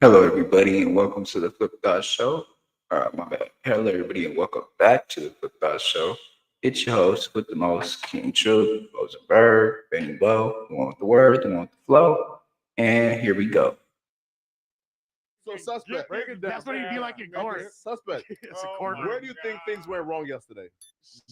Hello, everybody, and welcome to the Flip God Show. My bad. Hello, everybody, and welcome back to the Flip God Show. It's your host with the most, King Truth, Rosenberg, Benny Bo, the one with the word, the one with the flow. And here we go. So suspect, Break it down. That's what he'd be like in court. suspect. It's a Oh courtroom. Where do you think things went wrong yesterday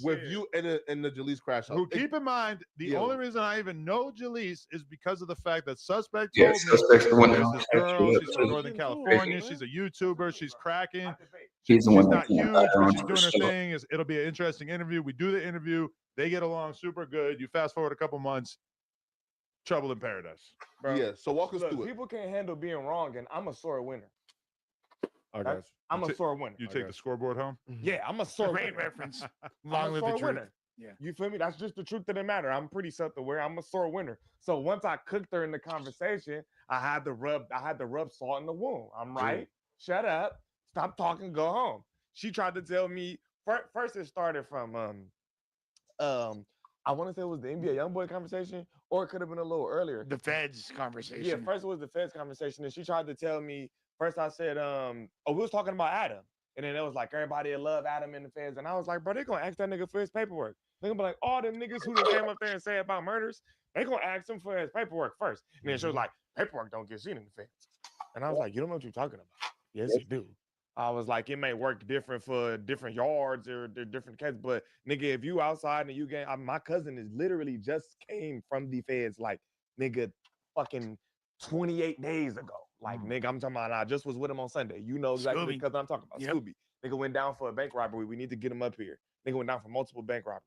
with you and the Jaleece crash Who out? keep in mind the Yeah. only reason I even know Jaleece is because of the fact that Suspect Yeah, told me Suspect's the one there's that this girl, she's from actually Northern California, she's a YouTuber, she's cracking. he's the She's one not that's huge, but on she's for doing her sure. thing. It'll be an interesting interview. We do the interview, they get along super good. You fast forward a couple months, trouble in paradise. Bro. Yeah. So walk us Look, through it. people can't handle being wrong, and I'm a sore winner. I got you. I'm You a sore winner. You take the scoreboard home? Yeah, I'm a sore Great winner. reference. I'm Long a live sore the truth. winner. Yeah. You feel me? That's just the truth of the matter. I'm pretty self-aware. I'm a sore winner. So once I cooked her in the conversation, I had to rub salt in the wound. I'm right. Shut up. Stop talking. Go home. She tried to tell me first. It started from I want to say it was the NBA YoungBoy conversation, or it could have been a little earlier. The Feds conversation. Yeah, first it was the Feds conversation, and she tried to tell me. First, I said, we was talking about Adam, and then it was like everybody love Adam in the Feds, and I was like, bro, they gonna ask that nigga for his paperwork. They gonna be like, all them niggas who just came up there and say about murders, they gonna ask him for his paperwork first. And then she was like, paperwork don't get seen in the Feds, and I was like, you don't know what you're talking about. Yes, you do. I was like, it may work different for different yards or different cases, but nigga, if you outside and you get, my cousin is literally just came from the Feds, like nigga, fucking 28 days ago. Like, nigga, I'm talking about, I just was with him on Sunday. You know exactly Scooby. because I'm talking about Yep. Scooby. Nigga went down for a bank robbery. We need to get him up here. Nigga went down for multiple bank robberies.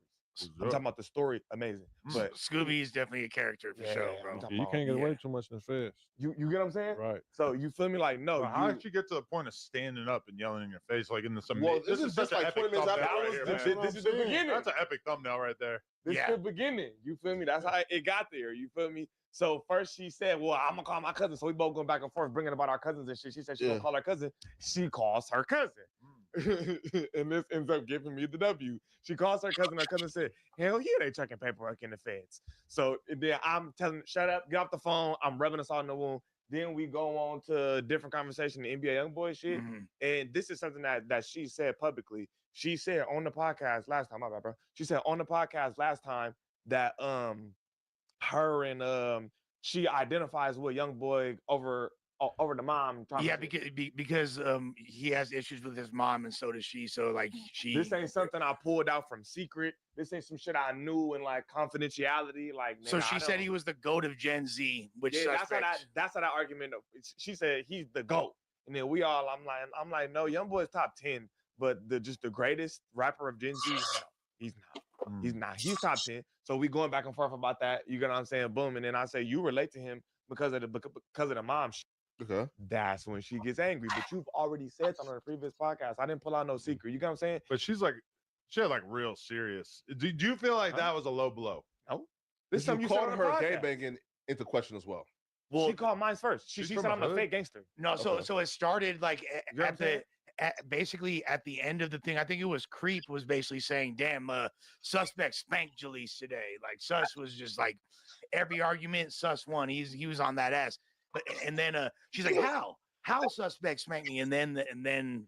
I'm talking about the story, amazing. But Scooby is definitely a character for sure, I'm bro. talking You about- can't get away too much in the Feds. you get what I'm saying? Right. So you feel me? Like, no, Well, how did you get to the point of standing up and yelling in your face like in the Well, this is such just an like epic 20 minutes thumbnail after- right that here, was man. this is the beginning. That's an epic thumbnail right there. This is the beginning. You feel me? That's how it got there. You feel me? So first she said, well, I'm gonna call my cousin. So we both going back and forth bringing about our cousins and shit. She said she gonna call her cousin. She calls her cousin. And this ends up giving me the W. She calls her cousin. Her cousin said, hell yeah, they checking paperwork in the Feds. So then I'm telling, shut up, get off the phone. I'm rubbing us all in the wound. Then we go on to a different conversation, the NBA YoungBoy shit. And this is something that she said publicly. She said on the podcast last time, my bad, bro. She said on the podcast last time that her and she identifies with YoungBoy over the mom. Yeah, because he has issues with his mom and so does she. So like This ain't something I pulled out from secret. This ain't some shit I knew in like confidentially. Like, so nigga, she said he was the GOAT of Gen Z, which that's how that argument. She said he's the GOAT, and then we all. I'm like, no, YoungBoy's top 10, but just the greatest rapper of Gen Z. No, he's not. He's not. He's top 10. So we going back and forth about that. You get what I'm saying? Boom. And then I say you relate to him because of the mom. Okay. That's when she gets angry. But you've already said that on the previous podcast. I didn't pull out no secret. You get what I'm saying? But she had like real serious. Do you feel like that was a low blow? No. This This you you said called on the her podcast. gangbanging into question as well. Well, she called mine first. She She's said from I'm the a hood? fake gangster. no, so it started like You know what I'm saying? basically at the end of the thing. I think it was Creep was basically saying, "Damn, suspect spanked Jaleece today." Like Sus was just like every argument, Sus won. He was on that ass. But and then she's like, "How suspect spanked me?" And then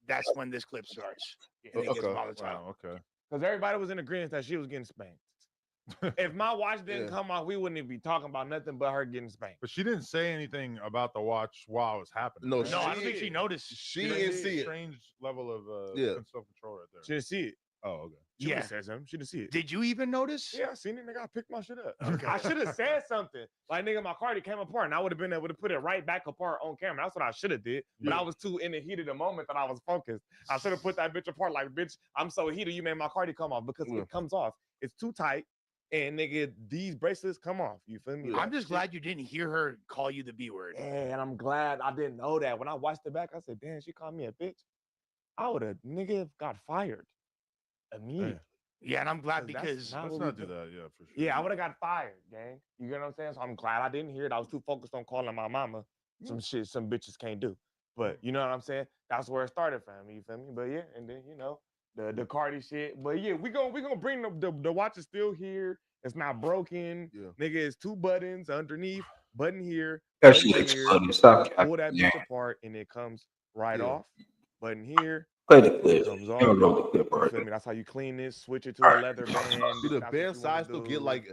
that's when this clip starts. And it gets Okay. volatile. Wow, okay. Because everybody was in agreement that she was getting spanked. If my watch didn't Yeah. come out, we wouldn't even be talking about nothing but her getting spanked. But she didn't say anything about the watch while it was happening. No, right? No, I don't think she noticed. She She didn't didn't see it. Strange level of Yeah. self-control right there. She didn't see it. Oh, okay. She Yeah. yeah. said something. She didn't see it. Did you even notice? Yeah, I seen it, nigga. I picked my shit up. Okay. I should have said something. Like, nigga, my car came apart, and I would have been able to put it right back apart on camera. That's what I should have did. But Yeah. I was too in the heat of the moment that I was focused. I should have put that bitch apart. Like, bitch, I'm so heated, you made my car come off because Yeah. it comes off. It's too tight, and nigga, these bracelets come off. You feel me? Yeah. I'm just glad you didn't hear her call you the B word. And I'm glad I didn't know that. When I watched it back, I said, damn, she called me a bitch. I would have, nigga, got fired immediately. Yeah, and I'm glad That's because not Let's what we not do do. that. Yeah, for sure. Yeah, I would have got fired, gang. You get what I'm saying? So I'm glad I didn't hear it. I was too focused on calling my mama some shit some bitches can't do. But you know what I'm saying? That's where it started, fam. You feel me? But yeah, and then you know the Cardi shit. But yeah, we gonna bring the watch is still here. It's not broken. Yeah. Nigga, it's 2 buttons underneath. button here, That button shit here, exploding. Stop. pull that Yeah. bitch apart, and it comes right Yeah. off. Button here, Play the clip. comes You off. don't know the clip You already. feel me? That's how you clean this. Switch it to All a right. leather band. See, the if that's what band you wanna size still get do. like,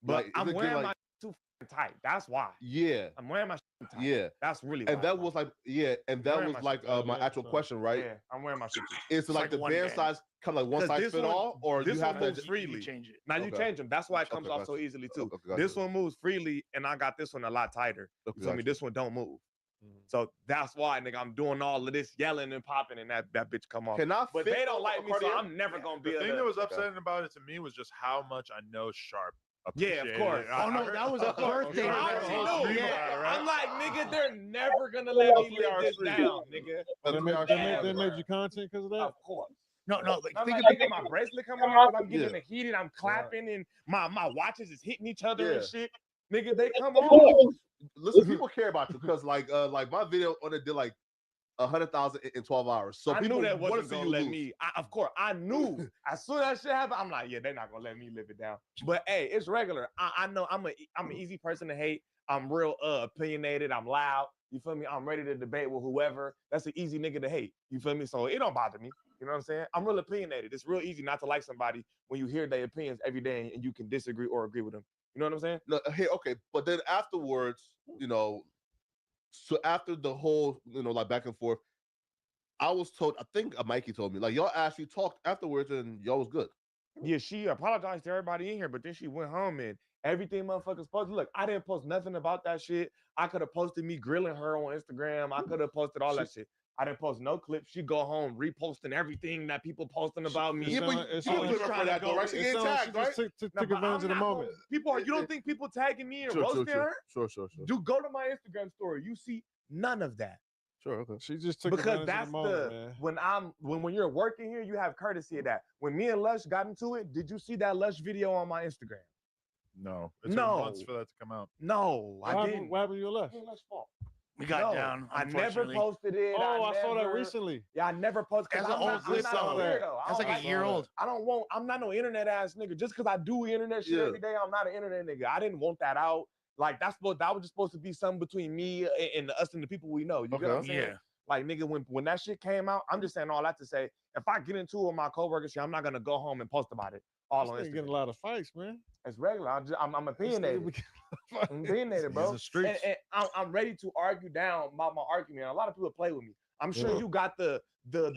But it's I'm gonna wearing get my like, too fucking tight. That's why. yeah, I'm wearing my shit too tight. yeah. That's really And why. that was like, yeah, and that Wearing was my like shit my actual question, right? Yeah, I'm wearing my shit too tight. Is it like like the one band band. size kind of like one 'Cause size this fit one- all, or this you one have to moves just, freely. You change it. Now you Okay. change them. That's why it comes Okay, off gotcha. so easily too. Okay, gotcha. This one moves freely, and I got this one a lot tighter. Okay, You feel me? gotcha. This one don't move. So that's why, nigga, I'm doing all of this yelling and popping, and that bitch come off. Can I But fit they don't a like me, so Cartier? I'm never gonna be The able thing to. that was upsetting about it to me was just how much I know Sharp Yeah, of appreciated course. it. Oh, no, heard- that was a birthday. You I heard already the whole knew. stream Yeah. about it, right? I'm like, nigga, they're never gonna let me live this down, nigga. A They 3-hour made, stream. they made you content because of that? Of course. No, like I'm think like, of nigga, my bracelet coming off because I'm getting Yeah. heated. I'm clapping and my watches is hitting each other and Yeah. shit. Nigga, they come off. Listen, people care about you because like my video on it did like 100,000 in 12 hours. So I people knew that want to wasn't see gonna you let lose. me. Of course, I knew as soon as that shit happened. I'm like, yeah, they're not gonna let me live it down. But hey, it's regular. I know I'm an easy person to hate. I'm real opinionated. I'm loud. You feel me? I'm ready to debate with whoever. That's an easy nigga to hate. You feel me? So it don't bother me. You know what I'm saying? I'm real opinionated. It's real easy not to like somebody when you hear their opinions every day and you can disagree or agree with them. You know what I'm saying? No, hey, okay, but then afterwards, so after the whole, like back and forth, I was told, I think Mikey told me, like y'all actually talked afterwards and y'all was good. Yeah, she apologized to everybody in here, but then she went home and everything motherfuckers posted. Look, I didn't post nothing about that shit. I could have posted me grilling her on Instagram. I could have posted all that shit. I didn't post no clips. She go home reposting everything that people posting about me. Yeah, but it you sound put like- her for that though, right? She it getting sound like tagged, she right? just took Nah, but advantage of the I'm not moment. gonna- People, you don't think people tagging me and Sure, roasting her? Sure. Do go to my Instagram story. You see none of that. Sure, okay. She just took Because advantage that's of the moment, man. when you're working here, you have courtesy of that. When me and Lush got into it, did you see that Lush video on my Instagram? No, it took No. months for that to come out. No, What I happened, didn't. what happened to your left? It was Lush's fault. we got No, down. I never Unfortunately, posted it. Oh, I saw that never- recently. Yeah, I never posted. That's I'm an old not, I'm clip, not though. a weirdo. I that's don't like a saw year that. old. I'm not no internet ass nigga. Just because I do internet shit Yeah. every day, I'm not an internet nigga. I didn't want that out. Like that was just supposed to be something between me and us and the people we know. You get what I'm Okay. saying? Yeah. Like nigga, when that shit came out, I'm just saying all that to say, if I get into it with my coworkers, shit, I'm not gonna go home and post about it all on This nigga getting a Instagram. lot of fights, man. It's regular. I'm This nigga opinionated. be- I'm opinionated, bro. He's in streets. And I'm ready to argue down about my argument. A lot of people play with me. I'm sure Yeah. you got the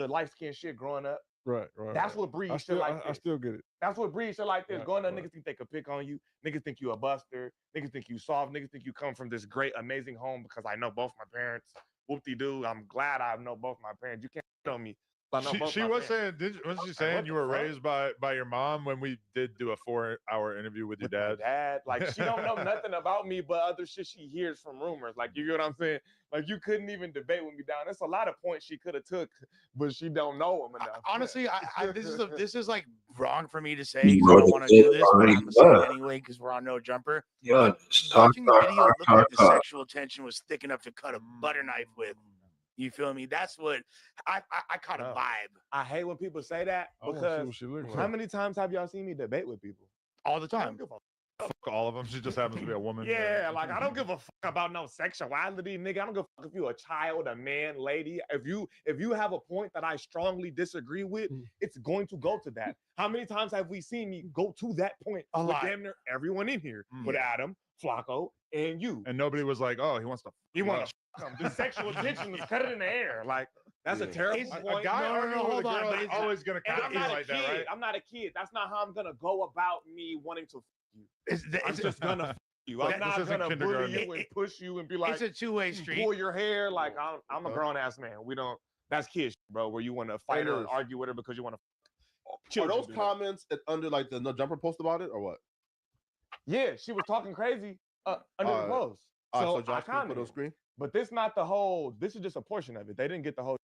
light skin shit growing up. right. That's what I breeds shit still, like I this. still get it. That's what breeds shit like this. Right, Going up, right. niggas think they could pick on you. Niggas think you a buster. Niggas think you soft. Niggas think you come from this great, amazing home because I know both my parents. Whoop-de-doo. I'm glad I know both my parents. You can't tell me. But I know both She my was parents. saying, wasn't she What saying you the were fuck? raised by your mom when we did do a 4-hour interview with your With my dad? dad. Like she don't know nothing about me but other shit she hears from rumors. Like you get what I'm saying? Like you couldn't even debate with me down. There's a lot of points she could have took, but she don't know them enough. Honestly, this is like wrong for me to say You 'cause I wrote don't the want to do clip this, but already. I'm gonna say it Yeah. anyway because we're on No Jumper. Yo, just talk, Watching the video, it looked like the talk. sexual tension was thick enough to cut a butter knife with. You feel me? That's what I caught a No. vibe I hate when people say that I want to see because what she looks how like. many times have y'all seen me debate with people? all the I don't time. give a Fuck all of them. She just happens to be a woman. Yeah, like I don't give a fuck about no sexuality, nigga. I don't give a fuck if you're a child, a man, lady. If you have a point that I strongly disagree with, it's going to go to that. How many times have we seen me go to that point A with lot. damn near everyone in here, with Adam, Flacco, and you? And nobody was like, oh, he wants to. You want fuck to fuck him. The sexual tension is cut it in the air. Like that's a Yeah. terrible It's- point. A guy No, no, no, arguing hold with a on, girl but is it's- always gonna And kind I'm of be not a like kid. that, right? I'm not a kid. That's not how I'm gonna go about me wanting to you. It's, I'm it's, just gonna you. This I'm not isn't gonna bully kindergarten. you and push you and be like, it's a two-way street. pull your hair. Like I'm a Okay. grown ass man. We don't. That's kids, bro. Where you want to fight It her and is. argue with her because you want to. Are those comments under like the No Jumper post about it or what? Yeah, she was talking crazy under the Alright. post. All So right, so I Josh can put on commented. screen. But this not the whole. This is just a portion of it. They didn't get the whole.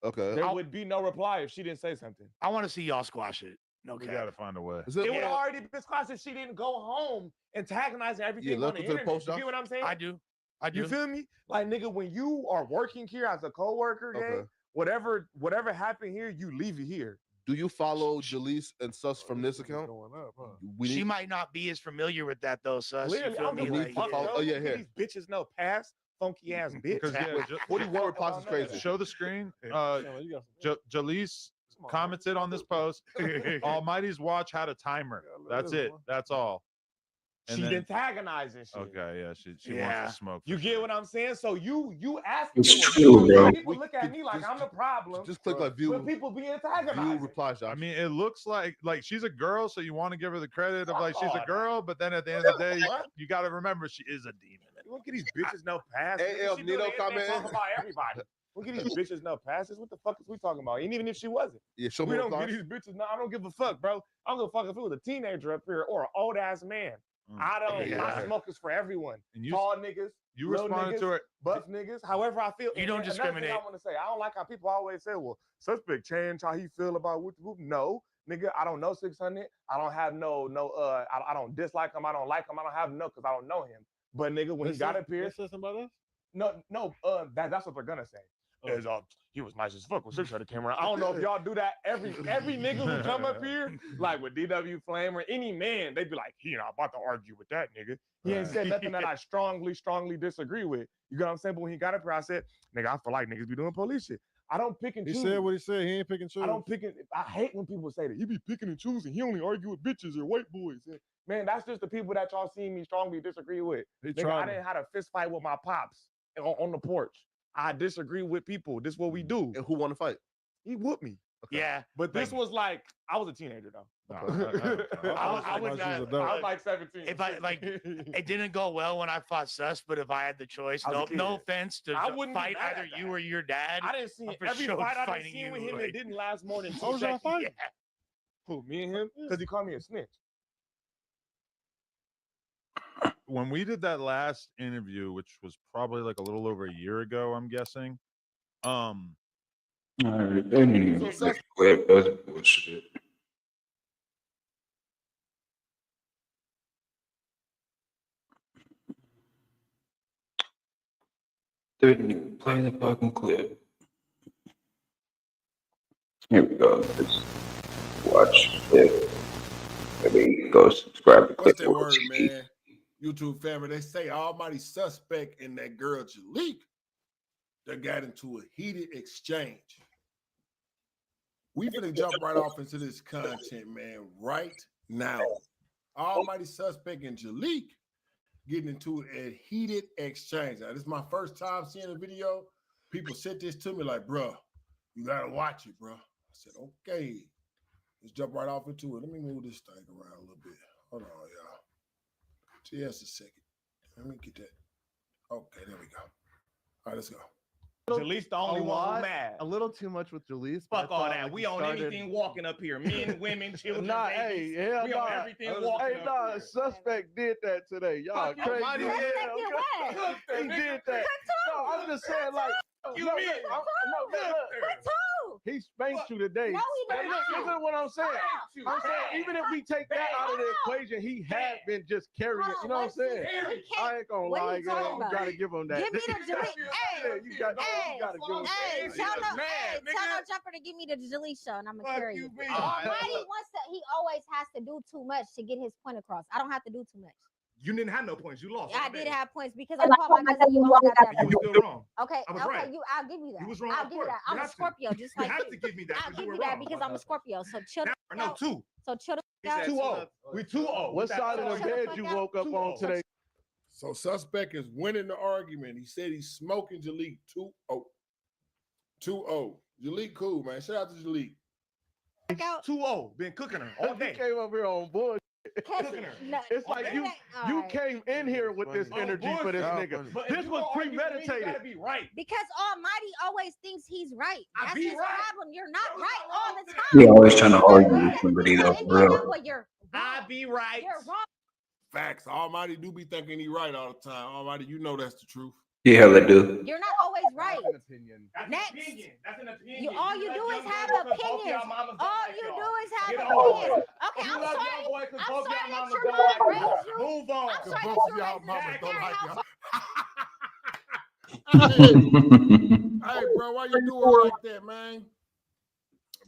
Okay. There would be no reply if she didn't say something. I want to see y'all squash it. No We cap. gotta find a way. Is It it? would already been squashed if she didn't go home antagonizing everything Yeah, on let's the go to the internet. post, You Josh. get what I'm saying? I do. You feel me? Like nigga, when you are working here as a coworker, Okay. gang, whatever happened here, you leave it here. Do you follow Jaleece and Sus from this account? Going up, huh? She might not be as familiar with that though, Sus. You Clearly, I feel don't me? give a Like, fuck, yeah. bro. Oh, yeah, Give here. these bitches no pass, funky ass bitch. Because yeah, 44 replies is crazy. show the screen. Sound like you got some- Jaleece Come on, commented on this post. Almighty's watch had a timer. That's it. That's all. And She's then- antagonizing shit. Okay, yeah, she Yeah. wants to smoke. You for get sure. what I'm saying? So you ask It's for it. true, bro. People look at me like I'm the problem. Just click like view But people be view antagonizing. replies, Josh. I mean, it looks like she's a girl, so you want to give her the credit of like she's all a that. girl, but then at the end of the day, you got to remember she is a demon. Look at these bitches no passes. Hey, She do Nito the internet comment. talk about everybody. Look at these bitches no passes. What the fuck is we talking about? And even if she wasn't, Yeah, show me we don't replies. get these bitches. No, I don't give a fuck, bro. I don't give a fuck if it was a teenager up here or an old ass man. I don't. Yeah. My smoke is for everyone. And you Tall niggas, you little responded to niggas, her. buff niggas. However I feel. You don't And another thing discriminate. I want to say, I don't like how people always say, "Well, suspect change how he feel about whoop whoop." No, nigga, I don't know 600. I don't have I don't dislike him. I don't like him. I don't have no because I don't know him. But nigga, when he got up here, They said something about us? no, that's what they're gonna say. Oh. Is he was nice as fuck when 600 came around. I don't know if y'all do that every nigga who come up here, like with DW Flame or any man, they be like, he not about to argue with that nigga. He ain't said nothing that I strongly disagree with. You know what I'm saying? But when he got up here, I said, nigga, I feel like niggas be doing police shit. I don't pick and He choose. said what he said. He ain't picking choose. I don't pick it. I hate when people say that. He be picking and choosing. He only argue with bitches or white boys. Man, that's just the people that y'all see me strongly disagree with. He Nigga, I tried didn't have a fist fight with my pops on the porch. I disagree with people. This is what we do. And who want to fight? He whooped me. Yeah. But this was like, I was a teenager though. I would Like she was not- a dog. I was like 17. If I like, it didn't go well when I fought Sus, but if I had the choice, I was a no kid. offense to I wouldn't be fight mad either at you that. or your dad. I didn't see I'm for every sure fight I didn't fighting see you, with him. like- It didn't last more than 2 Oh, was y'all seconds. fighting? Who, me and him? Because he called me a snitch. When we did that last interview, which was probably like a little over a year ago, I'm guessing. All right, they didn't even So, make a clip. That's bullshit. They didn't even play the fucking clip. Here we go. Let's watch it. Maybe go subscribe to What's Clip that word, TV. man? YouTube family, they say almighty suspect and that girl Jaleek, they got into a heated exchange. We finna jump right off into this content, man, right now. Almighty suspect and Jaleek getting into a heated exchange. Now, this is my first time seeing a video. People sent this to me like, bro, you gotta watch it, bro. I said, okay. Let's jump right off into it. Let me move this thing around a little bit. Hold on, y'all. Just a second. Let me get that. Okay, there we go. All right, let's go. Jaleece the only one who mad. A little too much with Jaleece. but I Fuck all thought, that. like, We he on started- anything walking up here. Men, women, children, Nah, babies. hey, hell We on nah. everything walking Hey, up nah, here. suspect did that today. Y'all Fuck you, crazy. Mighty. Yeah, Suspect did okay. what? He did that. No, I'm just saying, like, You no, mean? look, What two? he spanked you today. No, he Hey, did look, not. listen to what I'm saying. I'm saying, even if we take that out of the equation, he had been just carrying. You know what I'm saying? I ain't gonna What are lie, you gang. talking You about? gotta give him that. Give me the Jaleece. Yeah, Hey, you gotta give him hey, that. tell no, Man, tell no nigga. jumper to give me the Jaleece show, and I'm gonna Fuck carry you, you. man. Almighty wants to. He always has to do too much to get his point across. I don't have to do too much. You didn't have no points. You lost. I did have points because I called my cousin. You always got that. You were still wrong. Okay, I was okay, right. I'll give you that. You was wrong I'll on give you court. that. You I'm a have to. Scorpio, just You like have you. to give me that I'll because give you you were that wrong. because I'm a Scorpio. So chill. the No, fuck out. two. So chill. the He fuck said out. 2-0. We 2-0. What side of the Shut the bed fuck you out. woke up on 2-0. today? So suspect is winning the argument. He said he's smoking Jaleek 2-0. 2-0. Jaleek cool, man. Shout out to Jaleek. Fuck out. 2-0. Been cooking her all You day. came up here on bullshit. Cooking her. No, It's like it you ain't- all you right. came in here with this Oh, energy for this bullshit. nigga. But if This you was gonna argue with me, you premeditated. gotta be right. Because Almighty always thinks he's right. I That's be his right. problem. You're not Bro, right it's not all wrong the today. time. He always trying to You argue said with it somebody before though, for Indiana, real. but you're I wrong. be right. You're wrong. Facts. Almighty do be thinking he right all the time. Almighty, you know that's the truth. He hella do. You're not always right. That's an opinion. That's Next. an opinion. That's an opinion. You all you love do is young have boys 'cause both opinions. y'all mamas don't All like you y'all. do is have Get opinions. over it. Okay, You I'm love sorry. young boys 'cause I'm both sorry y'all that mamas your don't mama like raised y'all. you. Move on. I'm Because sorry both that of you y'all raised mamas in a don't parent like household. y'all. Hey, bro, why you doing like that, man?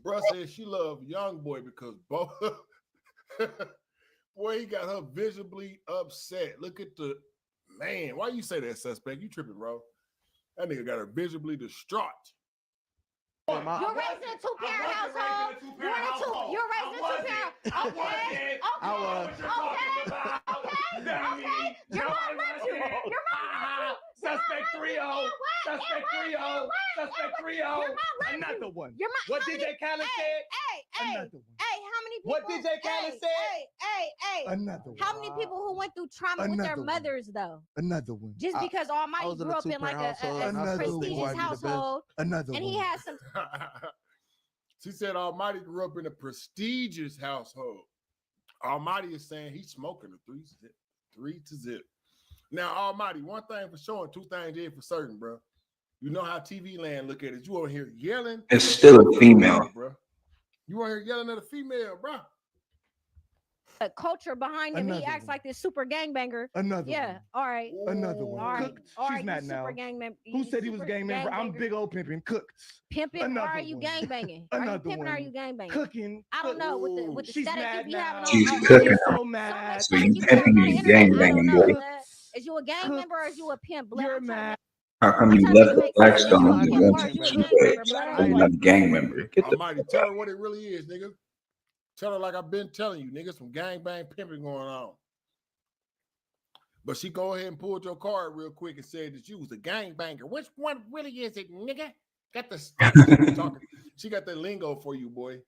Bruh said she loved young boy because both. Boy, he got her visibly upset. Look at the man. Why you say that, suspect? You tripping, bro? That nigga got her visibly distraught. You're raising a two-parent household. You're raising a two-parent. Okay. Your mom loves you. Your mom loves you. Suspect 3-0. Suspect 3-0. Suspect 3-0. Another one. What DJ Khaled said? Hey, how many people? What DJ Khaled said? Hey. Another one. How many people who went through trauma with their Another one. mothers, though? Another one. Just because Almighty was in grew a up in like two-parent household, and I a still think prestigious Whitey the best. household, Another and one. he has some. She said Almighty grew up in a prestigious household. Almighty is saying he's smoking a 3-0. Now, Almighty, one thing for sure, and two things is for certain, bro. You know how TV land look at it. You over here yelling. It's still a female. Bro. You over here yelling at a female, bro. Culture behind him. He Another acts one. like this super gangbanger. Another Yeah. one. All right. Another one. All right. Cooked. All She's right. not you now. super gang member. Who said he was a gang member? I'm big old pimping. Cooked. Pimping. Or Another are you one. gang banging? Are you Another pimping? Or are one. you gang banging? Cooking. I don't know. With the She's static mad you be having now. on. She's on cooking the- So now. mad. So static you you be having pimping, on the you internet, gang I don't banging, know, boy. blood. Is you a gang Cook. member or is you a pimp? Blood? You're I'm trying to mad. How come I'm you trying to left make the sense. Is you Blackstone a and pimp you or went is to you a Tuesday? gang member? Blood? Are you not a gang member? Get the Almighty, tell her what it really is, nigga. Tell her like I've been telling you, nigga, some gangbang pimping going on. But she go ahead and pulled your card real quick and said that you was a gangbanger. Which one really is it, nigga? Got the talking. She got the lingo for you, boy.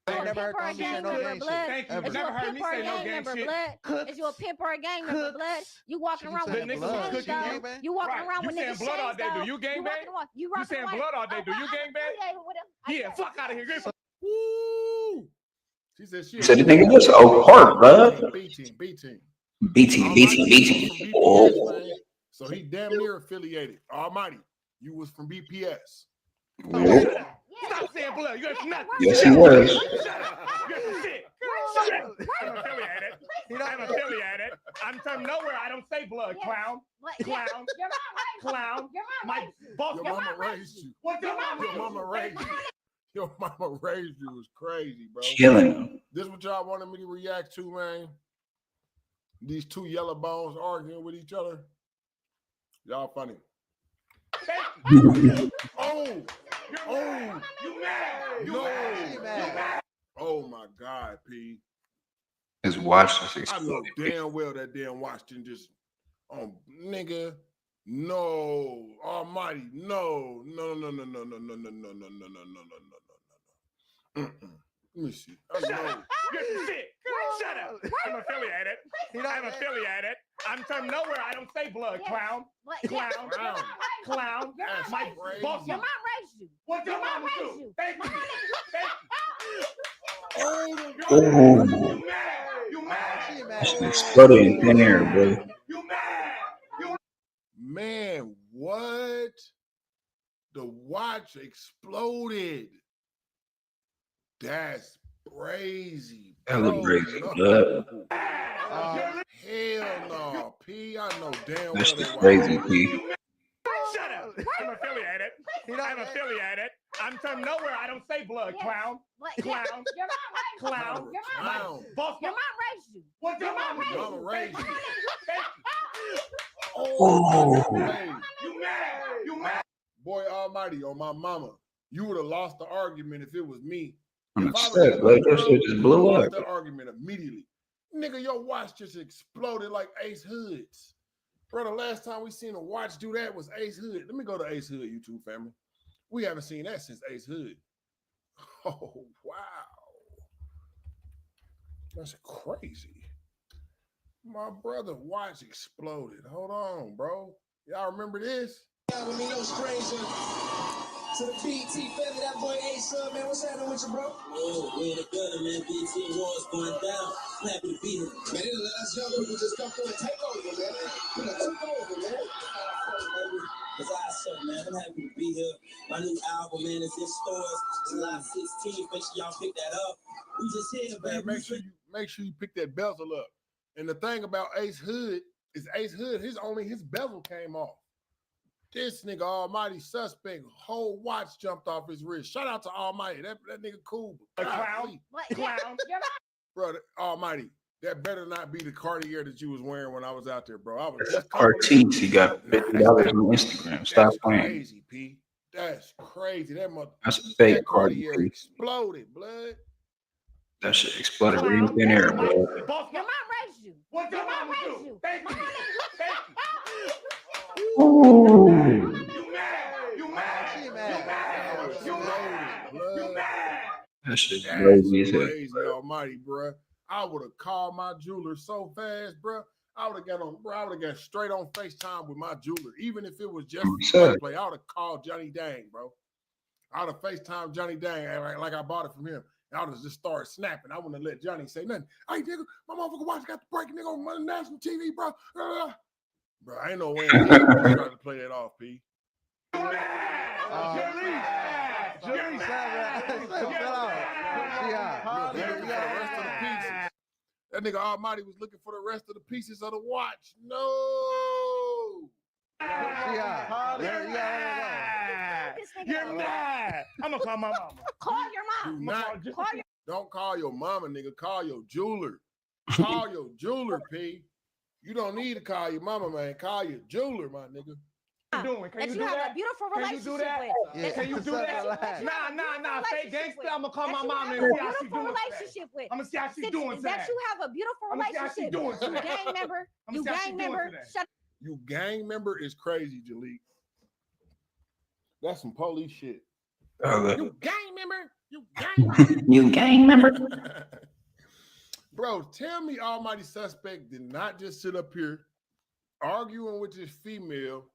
Is you a never pimp heard or a Tommy say gang no member? gang Blood? shit. Thank you. Ever. Is you Never a heard pimp me or a say no gang gang member? shit. Blood? Is you a pimp or a gang member? Blood? You walking She around said with the niggas' niggas blood. chains, She though. gang bang? You walking Right. around You with saying niggas' blood all chains, day, do though. you gang You bang? walking around. You You rocking saying around. blood all day, do you I'm gang bang? affiliated with him. Yeah, fuck out of here. Get Woo! She said she. So the nigga was Oak Park, bro. B team. B team, B team, B From team. BPS, Oh, man. So he damn near affiliated. Almighty, you was from BPS. whoop. Shut up. Stop saying blood. You ain't from nothing. Yes, he was. Shut up. You're from shit. Shut up. I'm affiliated. I'm affiliated. I'm from nowhere. I don't say blood, clown. Clown. Your mom raised you. Clown. Your mom My raised you. boss. Your Your mama mom raised raised you. What Your mom Your mama raised you. Your mama raised you was crazy, bro. Killing him. This what y'all wanted me to react to, man. These two yellow bones arguing with each other. Y'all funny. Oh, oh, You mad. You no. mad. You mad. Oh my God, P. His watch is I know exploding. damn well that damn watch didn't just, nigga, no, Almighty, no. Let me see. I Shut know. up. You're from shit. Shut up. I'm affiliated. I'm affiliated. I'm from nowhere. I don't say blood, clown. Clown. Clown. That's My crazy. boss. Your mom raised you. What your Your mom mama raised do? you. Thank you. Oh, Oh, You mad. You mad. She mad. just exploded in thin air, bro. You mad. You man, what? The watch exploded. That's crazy. Hella bro. crazy, No. blood. Hell no, P. I know damn That's well just that crazy, watch. P. shut up. I'm affiliated. I'm affiliated. I'm from nowhere. I don't say blood, clown. Clown. Your mom raised you. Clown. Your mom raised Clown. you. Boss. Your mom raised you. What your mama do? Mama raised you. Oh. Hey, You mad. You mad. boy almighty, on my mama. You would have lost the argument if it was me. I'm If I was upset, you, blood. That bro, shit just you blew lost up. the argument immediately. Nigga, your watch just exploded like Ace Hood's. Bro, the last time we seen a watch do that was Ace Hood. Let me go to Ace Hood, YouTube family. We haven't seen that since Ace Hood. Oh, wow. That's crazy. My brother watch exploded. Hold on, bro. Y'all remember this? With me, no stranger. To the BT family, that boy A-Sub, man. What's happening with you, bro? Oh, we in the building, man. BT Wars going down. I'm happy to be here. Man, they let us young people just come through and take over, man. You know, take over, man. It's awesome, man. I'm happy to be here. My new album, man, is in stores July 16th. Make sure y'all pick that up. We just here, Man, baby. make sure you pick that bezel up. And the thing about Ace Hood is Ace Hood, his bezel came off. This nigga Almighty Suspect, whole watch jumped off his wrist. Shout out to Almighty. That nigga cool. A clown. Clown. Bro, Almighty, that better not be the Cartier that you was wearing when I was out there, bro. I was just Artiste, he got $50 on Instagram. Stop playing. Crazy, P. That's crazy. That's a fake Cartier Cartier. exploded, blood. That shit exploded right in thin air, bro. Your mom raised you. What Your your mom mama raised do? you. Thank you. Ooh. You mad? You mad? You mad? You mad? You mad? That shit That's crazy as hell. crazy, Almighty, bro. I would have called my jeweler so fast, bro. I would have got straight on FaceTime with my jeweler, even if it was just Sure. play. I would have called Johnny Dang, bro. I would have FaceTime Johnny Dang like I bought it from him. I would have just started snapping. I wouldn't have let Johnny say nothing. Hey, nigga, my motherfucker watch got the breaking nigga on national TV, bro. Bro, I ain't no way in hell I'm trying to play that off, P. That nigga Almighty was looking for the rest of the pieces of the watch. No. You're mad. I'm gonna call my mama. Call your mom. Don't call your mama, nigga. Call your jeweler. Call your jeweler, P. You don't need to call your mama, man. Call your jeweler, my nigga. Doing? Can That you you do have that? a beautiful Can you relationship do that? with. Yeah. Can you do that? Nah. Fake gangster. I'm gonna call my mom and see how she doing. Relationship with. I'm gonna see how she doing today. That you have a beautiful I'm gonna see how she relationship. doing You today. gang member. I'm You gonna see how she gang doing member. today. Shut. You gang member is crazy, Jaleek. That's some police shit. You gang member. You gang member. You gang member. Bro, tell me Almighty Suspect did not just sit up here arguing with this female,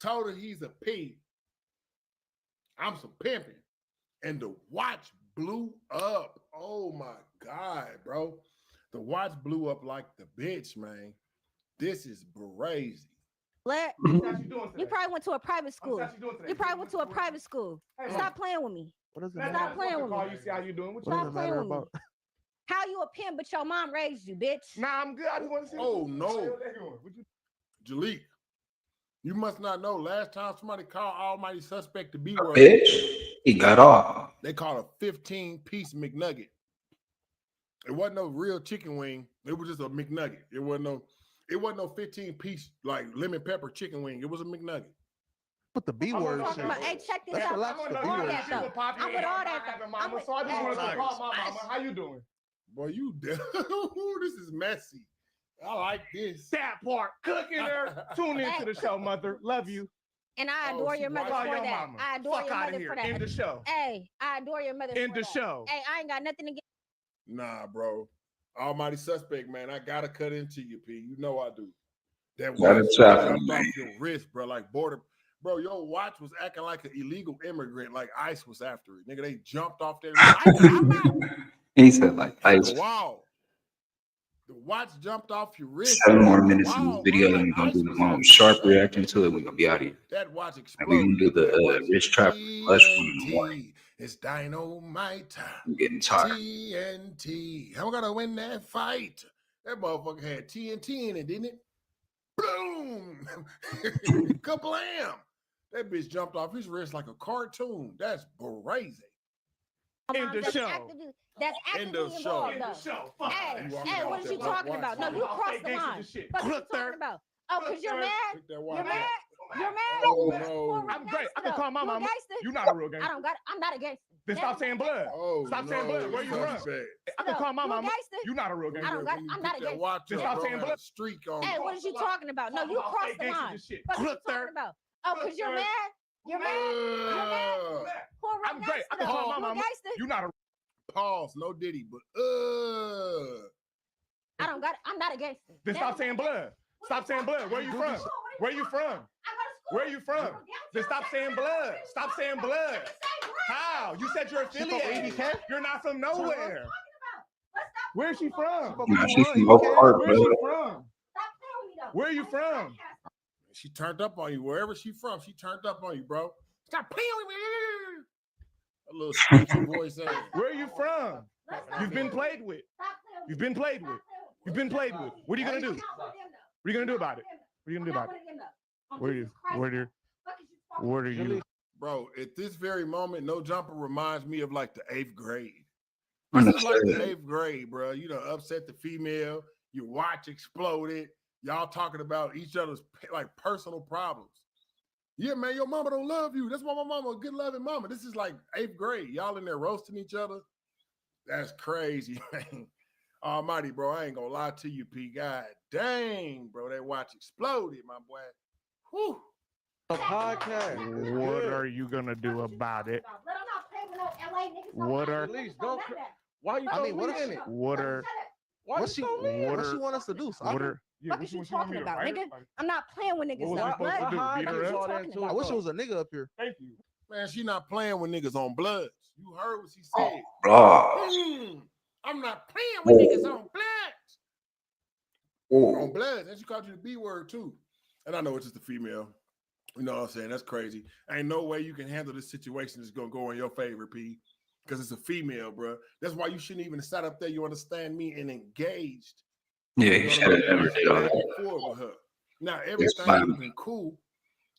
told her he's a P. I'm some pimping. And the watch blew up. Oh my God, bro. The watch blew up like the bitch, man. This is crazy. You probably went to a private school. You probably went to a private school. Stop playing with me. What does it Stop matter? playing with me. You see how you doing? Stop playing with me. How you a pimp, but your mom raised you, bitch? Nah, I'm good. I just want to see. Oh no. Jaleek, you must not know. Last time somebody called Almighty Suspect the B word, Bitch, he got off. they called a 15-piece McNugget. It wasn't no real chicken wing. It was just a McNugget. It wasn't no 15-piece like lemon pepper chicken wing. It was a McNugget. Put the B word. Hey, check this That's out. relaxed, I'm the with B all word that shit. though. I'm with all that though. Mama, so I just wanted to call my mama. How you doing? Boy, you this is messy. I like this. That part. Cooking her. Tune into the show, mother. Love you. And I adore your mother Call for your that. mama. I adore Fuck your out of mother here. for that. End the show. Hey, I adore your mother End for the that. show. Hey, I ain't got nothing to get. Nah, bro. Almighty Suspect, man. I gotta cut into you, P. You know I do. That Gotta watch chop jumped him, off man. your wrist, bro. Like border. Bro, your watch was acting like an illegal immigrant, like ICE was after it. Nigga, they jumped off their wrist. He said like ice. Wow. The watch jumped off your wrist. 7 more Like, minutes wow, in this bro, video, like and we're gonna ICE do the was most after sharp it. reaction to it. We're gonna be out of here. That watch And exploded. we gonna do the That watch wrist trap plus one in the morning. TNT. It's dynamite. I'm getting tired. TNT. I'm gonna win that fight. That motherfucker had TNT in it, didn't it? Boom! Kablam! That bitch jumped off his wrist like a cartoon. That's crazy. End the show. That's End actively the show. involved End the though. show. Fuck. Hey, You walking hey, off what is that you talking watch. about? No, you crossed the line. What are you talking about? Oh, because you're mad? Take that watch You're mad? off. You're mad? Oh, Who no. a real I'm great. I gangster, can call my though? You a mama. gangster? You're not a real gangster. I'm not a gangster. Then stop saying blood. Oh, Stop no. saying blood. Where you from? Suspect. I can call my You a mama. gangster? You're not a real gangster. I'm not a Put that gangster. watch Then up, stop bro, saying had a blood. streak on Hey, it. what is you talking about? No, you Talk about crossed fake the gangster line. and shit. What are you Clip there. talking about? Oh, because you're mad? You're mad? You're mad? Who a real I'm great. I gangster, can call though? my You a mama. gangster? You're not a. Pause, no Diddy, but I'm not a gangster. Then stop saying blood. Stop saying blood. Where you from? Where you from? Where you from? Then stop saying blood. Stop saying blood. How? You said you're affiliated. You're not from nowhere. Where's she from? Nah, she's from Oak Park, Where's she bro. from? Where are you from? she turned up on you. Wherever she from, she turned up on you, bro. Stop playing with me. A little squeaky voice ass. Where are you from? You've been played with. You've been played with. You've been played with. What are you gonna do? What are you gonna do about it? What are you gonna do about it? Where are you? What are you? Bro, at this very moment, No Jumper reminds me of like the 8th grade. I'm This not is like the saying. 8th grade, bro. You know, upset the female, your watch exploded. Y'all talking about each other's like personal problems. Yeah, man, your mama don't love you. That's why my mama a good loving mama. This is like 8th grade. Y'all in there roasting each other. That's crazy, man. Almighty, bro. I ain't gonna lie to you, P. God dang, bro. That watch exploded, my boy. Whew. A podcast. What are you gonna do about it? What are? Please don't. Why you? I mean, what in it? What are? Why What she what she want us to do? What Soccer? are? Yeah, What is you talking about, nigga? Like, I'm not playing with niggas. what was Now. I supposed to Blood. do? Beat her All up? that into I it, wish though. it was a nigga up here. Thank you. Man, she not playing with niggas on Bloods. You heard what she said. Blah. I'm not playing with niggas on Bloods. On Oh. Bloods. And she called you the B word too. And I know it's just a female. You know what I'm saying? That's crazy. Ain't no way you can handle this situation that's going to go in your favor, P. Because it's a female, bro. That's why you shouldn't even sat up there, you understand me, and engaged. Yeah, You he know should what I have mean? never did all Back that. and forth with her. Now, It's everything fine. would have been cool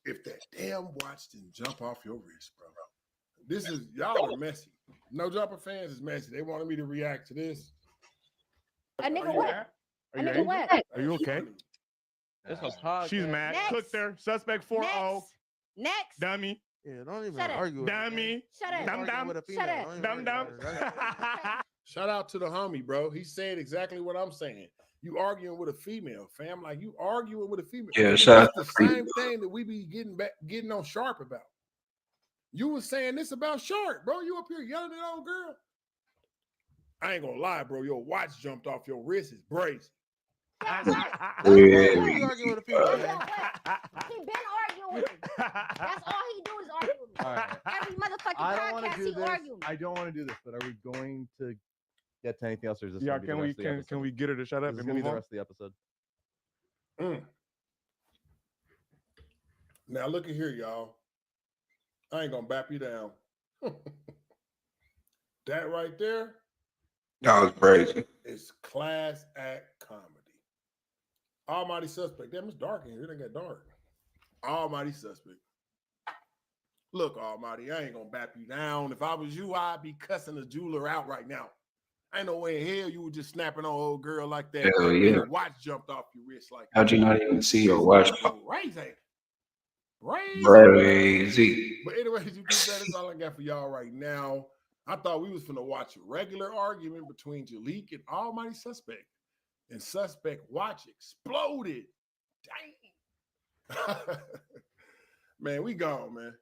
if that damn watch didn't jump off your wrist, bro. This is, y'all are messy. No Jumper fans is messy. They wanted me to react to this. A nigga Are you what? mad? A Are you nigga angry? what? Are you okay? It's a podcast. She's mad. Next. Cook there. Suspect 4-0. Next. Dummy. Yeah, don't even Shut up. argue with her, man. Dummy. Shut up. Dum Argue dum. with a Shut female. up. Don't even Dum argue dum. with her. Shout out to the homie, bro. He said exactly what I'm saying. You arguing with a female, fam. Like you arguing with a female. Yeah, shout out It's to the Free. same thing that we be getting on Sharp about. You was saying this about Sharp, bro. You up here yelling at old girl. I ain't gonna lie, bro. Your watch jumped off your wrist. It's brazen. That's why you argue with a female, That's man. what? He been arguing with me. That's all he do is argue with me. All right. Every motherfucking I don't want to podcast do he this. argue with me. I don't want to do this, but are we going to get to anything else? Or is this Yeah, gonna be the rest of the episode? can we get her to shut up This is and gonna be move the on? rest of the episode. Now look at here, y'all. I ain't gonna bap you down. That right there That was crazy. is class act comedy. Almighty Suspect. Damn, it's dark in here. It ain't got dark. Almighty Suspect. Look, Almighty, I ain't gonna bap you down. If I was you, I'd be cussing the jeweler out right now. Ain't no way in hell you were just snapping on old girl like that. Hell And yeah. your watch jumped off your wrist like How'd you not even see your watch? Crazy. Crazy. Crazy. But anyways, you keep that. That's all I got for y'all right now. I thought we was finna watch a regular argument between Jaleek and Almighty Suspect. And Suspect watch exploded. Dang. Man, we gone, man.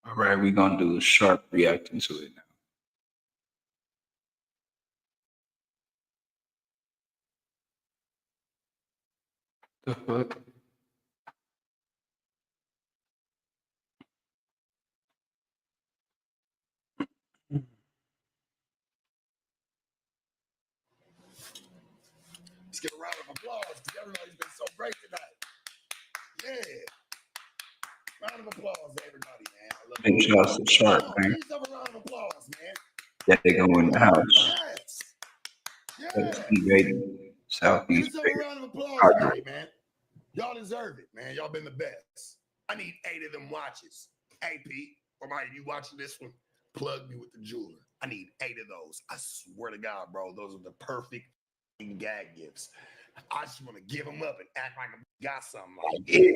All right, we're gonna do a Sharp reacting to it now. The fuck? Let's give a round of applause because everybody's been so great tonight. Yeah. Round of applause to everybody, man. I love Big shout out to Sharp, man. Please have a round of applause, man. That they go in the house. Yes. That's Yes. invading Southeast. Let's have a round of applause tonight, man. Y'all deserve it, man. Y'all been the best. I need 8 of them watches. Hey, Pete, or Mike, you watching this one? Plug me with the jeweler. I need 8 of those. I swear to God, bro, those are the perfect gag gifts. I just want to give them up and act like I got something. Like, yeah,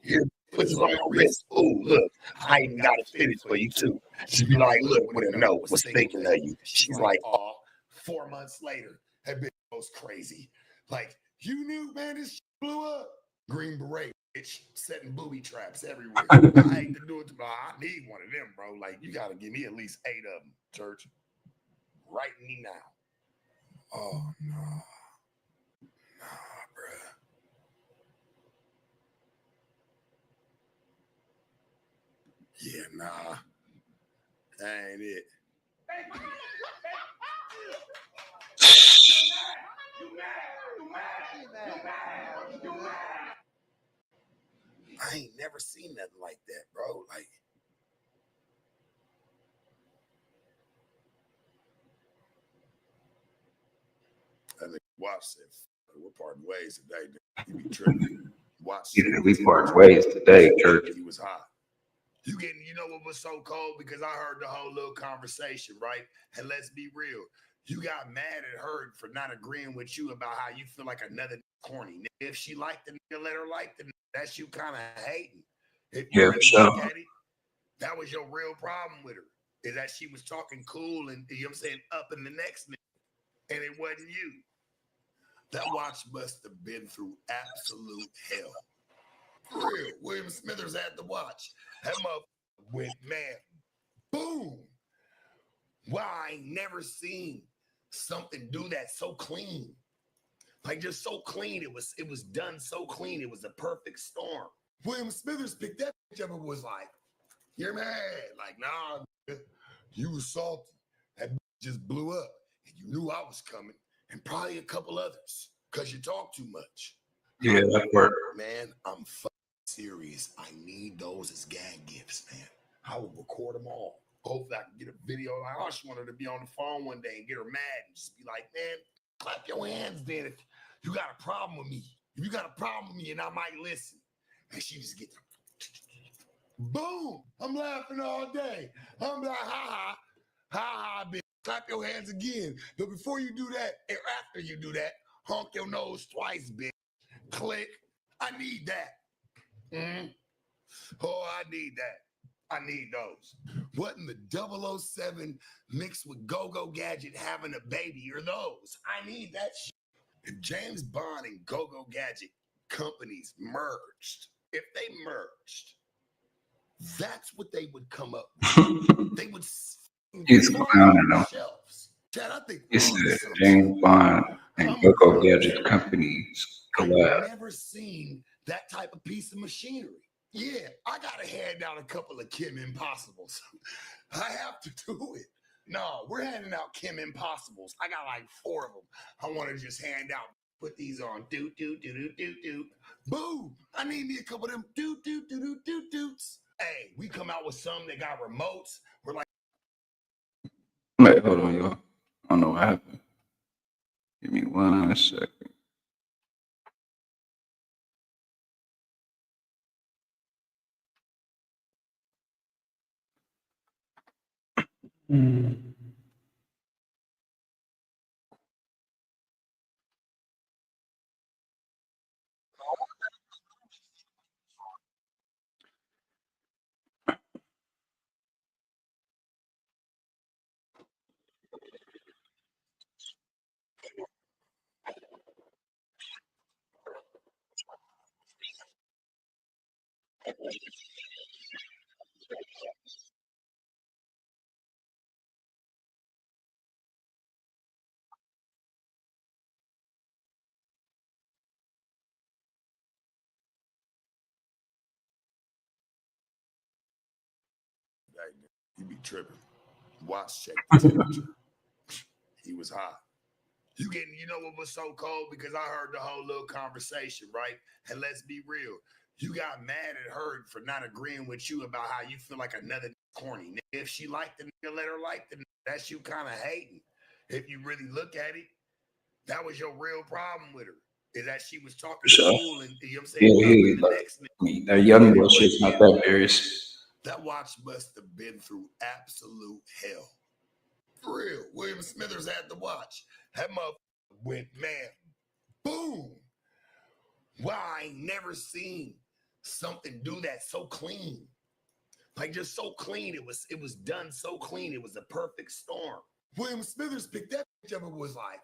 here, put this on your wrist. Ooh, look, I even got it fitted for you, too. She'd be like, look, wouldn't know, was thinking of you. She's like, oh, 4 months later, that bitch goes crazy. Like, you knew, man, this shit blew up. Green Beret, bitch, setting booby traps everywhere. I hate to do it to me. I need one of them, bro. Like, you got to give me at least 8 of them, church. Right me now. Oh, no. Nah, bruh. Yeah, nah. That ain't it. I ain't never seen nothing like that, bro. Like, that nigga Watch said, we're parting ways today. He be tripping. Watch Watch. We part ways today, Church. He was hot. You know what was so cold? Because I heard the whole little conversation, right? And let's be real. You got mad at her for not agreeing with you about how you feel like another corny. If she liked the nigga, let her like the nigga. That's you kind of hating. If you really look at it, that was your real problem with her. Is that she was talking cool and, you know what I'm saying, up in the next nigga. And it wasn't you. That watch must have been through absolute hell. For real. William Smithers had the watch. That motherfucker went, man, boom. Wow, I ain't never seen something do that so clean. Like just so clean. It was done so clean. It was a perfect storm. William Smithers picked that bitch up and was like, you're mad. Like, nah, you was salty. That bitch just blew up. And you knew I was coming. And probably a couple others. Because you talk too much. Yeah, that worked. Man, I'm serious. I need those as gag gifts, man. I will record them all. Hopefully I can get a video. Like, I just want her to be on the phone one day and get her mad and just be like, man, clap your hands then if you got a problem with me. If you got a problem with me and I might listen. And she just get boom. I'm laughing all day. I'm like, ha ha, bitch. Clap your hands again. But before you do that, or after you do that, honk your nose twice, bitch. Click. I need that. Oh, I need that. I need those. What in the 007 mixed with Go-Go Gadget having a baby are those? I need that shit. If James Bond and Go-Go Gadget companies merged, if they merged, that's what they would come up with. They would He's clowning them. Chad, I think He said James Bond and Go-Go Gadget companies collab. I've never seen that type of piece of machinery. Yeah, I gotta hand down a couple of Kim Impossibles. I have to do it. No, we're handing out Kim Impossibles. I got like 4 of them. I want to just hand out. Put these on. Doot, doot, doot, doot, doot, doot. Boom. I need me a couple of them. Doot, doot, doot, doot, doot, doots. Hey, we come out with some that got remotes. We're like. Wait, hold on, y'all. I don't know what happened. Give me 1 second. You be tripping. Watch check the temperature. He was hot. You know what was so cold? Because I heard the whole little conversation, right? And let's be real. You got mad at her for not agreeing with you about how you feel like another corny. If she liked the nigga, let her like the nigga. That's you kind of hating. If you really look at it, that was your real problem with her. Is that she was talking cool and, you know what I'm saying? Yeah, like, that young boy shit's not that serious. That watch must have been through absolute hell. For real. William Smithers had the watch. That motherfucker went, man, boom. Wow, I ain't never seen something do that so clean. Like just so clean. It was done so clean. It was a perfect storm. William Smithers picked that bitch up and was like,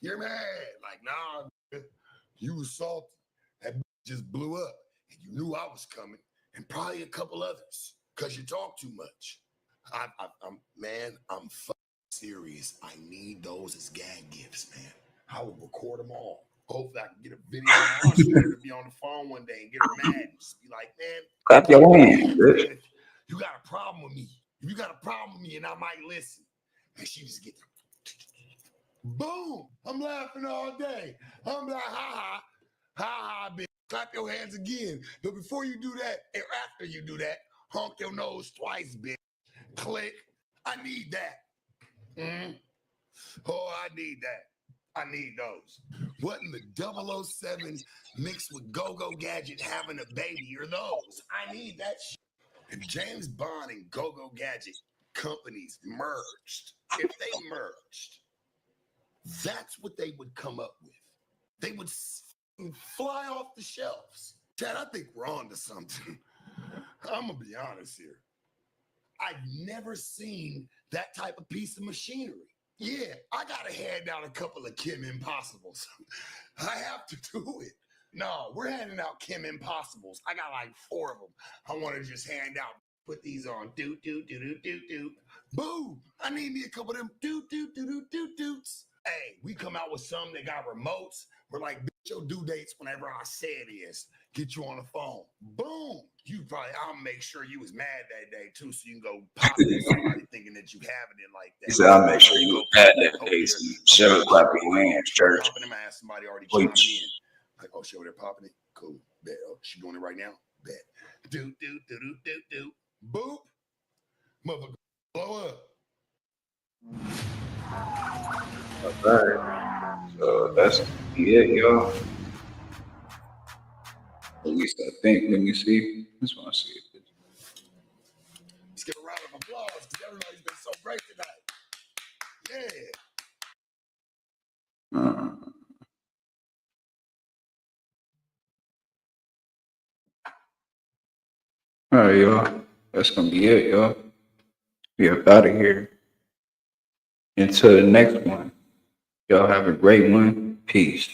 you're mad. Like, nah, you was salty. That bitch just blew up. And you knew I was coming. And probably a couple others. Because you talk too much. I'm serious. I need those as gag gifts, man. I will record them all. Hopefully I can get a video. I just want her to be on the phone one day and get her mad and just be like, man, clap your hands, bitch. You got a problem with me. If you got a problem with me and I might listen. And she just get boom. I'm laughing all day. I'm like, ha, bitch. Clap your hands again. But before you do that, or after you do that, honk your nose twice, bitch. Click. I need that. Oh, I need that. I need those. Wasn't the 007 mixed with Go-Go Gadget having a baby or those? I need that shit. If James Bond and Go-Go Gadget companies merged, if they merged, that's what they would come up with. They would fly off the shelves. Chad, I think we're on to something. I'm going to be honest here. I've never seen that type of piece of machinery. Yeah, I got to hand out a couple of Kim Impossibles. I have to do it. No, we're handing out Kim Impossibles. I got like 4 of them. I want to just hand out, put these on. Do, do, do, do, do, do. Boom. I need me a couple of them. Do, do, do, do, do, doots. Hey, we come out with some that got remotes. We're like, bitch, your due dates whenever I say it is. Get you on the phone. Boom. I'll make sure you was mad that day too, so you can go pop it at somebody thinking that you having it like that. He said, I'll make sure you was mad that day, so you shut clap your hands, church. Popping in my ass, somebody already chimed in. Like, oh, she over there popping it? Cool. Bet. Oh, she doing it right now? Bet. Do, do, do, do, do, do. Boop. Motherfucker, blow up. Alright. So that's it, y'all. At least I think. Let me see. Just want to see it. Let's give a round of applause because everybody's been so great tonight. Yeah. All right, y'all. That's gonna be it, y'all. We are out of here. Until the next one. Y'all have a great one. Peace.